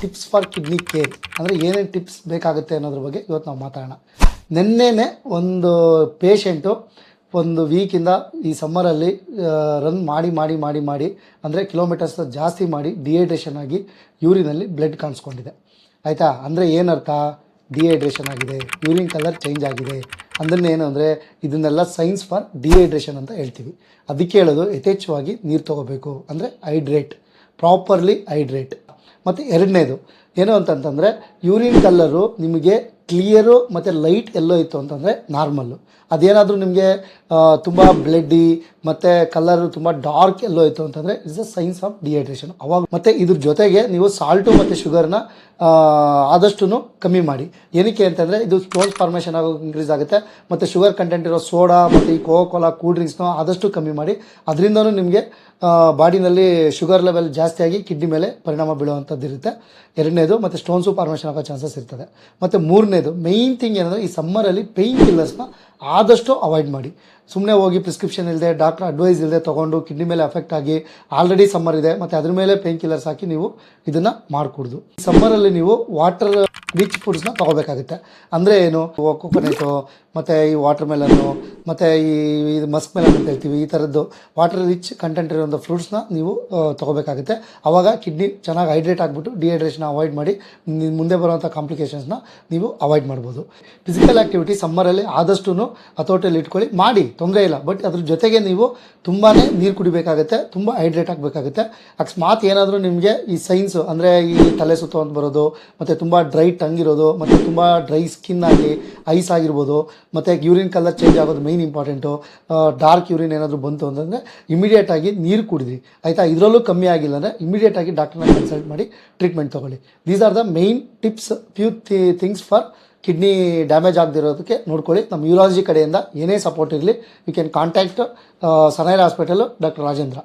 Tips for kidney care ಅಂದರೆ ಏನೇನು tips ಬೇಕಾಗುತ್ತೆ ಅನ್ನೋದ್ರ ಬಗ್ಗೆ ಇವತ್ತು ನಾವು ಮಾತಾಡೋಣ. ನಿನ್ನೆನೆ ಒಂದು ಪೇಷೆಂಟು ಒಂದು ವೀಕಿಂದ ಈ ಸಮ್ಮರಲ್ಲಿ ರನ್ ಮಾಡಿ ಅಂದರೆ ಕಿಲೋಮೀಟರ್ಸ್ ಜಾಸ್ತಿ ಮಾಡಿ ಡಿಹೈಡ್ರೇಷನ್ ಆಗಿ ಯೂರಿನಲ್ಲಿ ಬ್ಲಡ್ ಕಾಣಿಸ್ಕೊಂಡಿದೆ. ಆಯಿತಾ? ಅಂದರೆ ಏನರ್ಥ? ಡಿಹೈಡ್ರೇಷನ್ ಆಗಿದೆ, ಯೂರಿನ್ ಕಲರ್ ಚೇಂಜ್ ಆಗಿದೆ. ಅಂದ್ರೆ ಏನು ಅಂದರೆ ಇದನ್ನೆಲ್ಲ ಸೈನ್ಸ್ ಫಾರ್ ಡಿಹೈಡ್ರೇಷನ್ ಅಂತ ಹೇಳ್ತೀವಿ. ಅದಕ್ಕೆ ಹೇಳೋದು ಯಥೇಚ್ಛವಾಗಿ ನೀರು ತೊಗೋಬೇಕು, ಅಂದರೆ ಹೈಡ್ರೇಟ್, ಪ್ರಾಪರ್ಲಿ ಹೈಡ್ರೇಟ್. ಮತ್ತು ಎರಡನೇದು ಏನು ಅಂತಂತಂದರೆ ಯೂರಿನ್ ಕಲ್ಲರು ನಿಮಗೆ ಕ್ಲಿಯರು ಮತ್ತು ಲೈಟ್ ಎಲ್ಲೋ ಇತ್ತು ಅಂತಂದರೆ ನಾರ್ಮಲ್ಲು. ಅದೇನಾದರೂ ನಿಮಗೆ ತುಂಬ ಬ್ಲಡ್ಡಿ ಮತ್ತು ಕಲರು ತುಂಬ ಡಾರ್ಕ್ ಎಲ್ಲೋ ಇತ್ತು ಅಂತಂದರೆ it's a science of dehydration. ಅವಾಗ ಮತ್ತು ಇದ್ರ ಜೊತೆಗೆ ನೀವು ಸಾಲ್ಟು ಮತ್ತು ಶುಗರ್ನ ಆದಷ್ಟು ಕಮ್ಮಿ ಮಾಡಿ. ಏನಕ್ಕೆ ಅಂತಂದರೆ ಇದು ಸ್ಟೋನ್ಸ್ ಫಾರ್ಮೇಷನ್ ಆಗೋ ಇನ್ಕ್ರೀಸ್ ಆಗುತ್ತೆ. ಮತ್ತು ಶುಗರ್ ಕಂಟೆಂಟ್ ಇರೋ ಸೋಡಾ ಮತ್ತು ಈ ಕೋಕಾ ಕೂಲ್ ಡ್ರಿಂಕ್ಸ್ನ ಆದಷ್ಟು ಕಮ್ಮಿ ಮಾಡಿ. ಅದರಿಂದನೂ ನಿಮಗೆ ಬಾಡಿನಲ್ಲಿ ಶುಗರ್ ಲೆವೆಲ್ ಜಾಸ್ತಿಯಾಗಿ ಕಿಡ್ನಿ ಮೇಲೆ ಪರಿಣಾಮ ಬೀಳುವಂಥದ್ದು ಇರುತ್ತೆ. ಎರಡನೇದು. ಮತ್ತು ಸ್ಟೋನ್ಸು ಫಾರ್ಮೇಷನ್ ಆಗೋ ಚಾನ್ಸಸ್ ಇರ್ತದೆ. ಮತ್ತು ಮೂರನೇದು ಮೇಯ್ನ್ ಥಿಂಗ್ ಏನಂದರೆ ಈ ಸಮ್ಮರಲ್ಲಿ ಪೇಯ್ನ್ ಕಿಲ್ಲರ್ಸ್ನ ಆದಷ್ಟು ಅವಾಯ್ಡ್ ಮಾಡಿ. ಸುಮ್ಮನೆ ಹೋಗಿ ಪ್ರಿಸ್ಕ್ರಿಪ್ಷನ್ ಇಲ್ಲದೆ, ಡಾಕ್ಟರ್ ಅಡ್ವೈಸ್ ಇಲ್ಲದೆ ತೊಗೊಂಡು ಕಿಡ್ನಿ ಮೇಲೆ ಅಫೆಕ್ಟ್ ಆಗಿ ಆಲ್ರೆಡಿ ಸಮ್ಮರ್ ಇದೆ ಮತ್ತು ಅದ್ರ ಮೇಲೆ ಪೇಯ್ನ್ ಕಿಲ್ಲರ್ಸ್ ಹಾಕಿ ನೀವು ಇದನ್ನು ಮಾಡಿಕೊಡ್ದು. ಸಮ್ಮರಲ್ಲಿ ನೀವು ವಾಟರ್ ರಿಚ್ ಫುಡ್ಸ್ನ ತೊಗೋಬೇಕಾಗುತ್ತೆ. ಅಂದರೆ ಏನು? ಕೋಕೋನಟು ಮತ್ತು ಈ ವಾಟರ್ ಮೆಲನ್ನು ಮತ್ತು ಇದು ಮಸ್ಕ್ ಮೆಲನ್ ಅಂತ ಹೇಳ್ತೀವಿ. ಈ ಥರದ್ದು ವಾಟರ್ ರಿಚ್ ಕಂಟೆಂಟ್ ಇರೋಂಥ ಫ್ರೂಟ್ಸ್ನ ನೀವು ತೊಗೋಬೇಕಾಗುತ್ತೆ. ಆವಾಗ ಕಿಡ್ನಿ ಚೆನ್ನಾಗಿ ಹೈಡ್ರೇಟ್ ಆಗಿಬಿಟ್ಟು ಡಿಹೈಡ್ರೇಷನ್ ಅವಾಯ್ಡ್ ಮಾಡಿ ಮುಂದೆ ಬರುವಂಥ ಕಾಂಪ್ಲಿಕೇಶನ್ಸ್ನ ನೀವು ಅವಾಯ್ಡ್ ಮಾಡ್ಬೋದು. ಫಿಸಿಕಲ್ ಆ್ಯಕ್ಟಿವಿಟಿ ಸಮ್ಮರಲ್ಲಿ ಆದಷ್ಟು ಹತೋಟಿಯಲ್ಲಿ ಇಟ್ಕೊಳ್ಳಿ, ಮಾಡಿ, ತೊಂದರೆ ಇಲ್ಲ. ಬಟ್ ಅದ್ರ ಜೊತೆಗೆ ನೀವು ತುಂಬಾ ನೀರು ಕುಡಿಬೇಕಾಗುತ್ತೆ, ತುಂಬ ಹೈಡ್ರೇಟ್ ಆಗಬೇಕಾಗುತ್ತೆ. ಅಕಸ್ಮಾತ್ ಏನಾದರೂ ನಿಮಗೆ ಈ ಸೈನ್ಸು ಅಂದರೆ ಈ ತಲೆ ಸುತ್ತು ಅಂತ ಬರೋದು, ಮತ್ತು ತುಂಬ ಡ್ರೈ ಟಂಗ್ ಇರೋದು, ಮತ್ತು ತುಂಬ ಡ್ರೈ ಸ್ಕಿನ್ ಆಗಿ ಐಸ್ ಆಗಿರ್ಬೋದು, ಮತ್ತು ಯೂರಿನ್ ಕಲರ್ ಚೇಂಜ್ ಆಗೋದು ಮೇಯ್ನ್ ಇಂಪಾರ್ಟೆಂಟು. ಡಾರ್ಕ್ ಯೂರಿನ್ ಏನಾದರೂ ಬಂತು ಅಂತಂದರೆ ಇಮಿಡಿಯೇಟಾಗಿ ನೀರು ಕುಡಿದ್ರಿ. ಆಯಿತಾ? ಇದರಲ್ಲೂ ಕಮ್ಮಿ ಆಗಿಲ್ಲ ಅಂದರೆ ಇಮಿಡಿಯೇಟಾಗಿ ಡಾಕ್ಟರ್ನ ಕನ್ಸಲ್ಟ್ ಮಾಡಿ ಟ್ರೀಟ್ಮೆಂಟ್ ತೊಗೊಳ್ಳಿ. These are the main tips, few things for kidney damage ಆಗದಿರೋದಕ್ಕೆ ನೋಡ್ಕೊಳ್ಳಿ. ನಮ್ಮ ಯೂರಾಲಜಿ ಕಡೆಯಿಂದ ಏನೇ ಸಪೋರ್ಟ್ ಇರಲಿ, ಯು ಕ್ಯಾನ್ ಕಾಂಟ್ಯಾಕ್ಟ್ ಸನೈರ್ ಹಾಸ್ಪಿಟಲು, ಡಾಕ್ಟರ್ ರಾಜೇಂದ್ರ.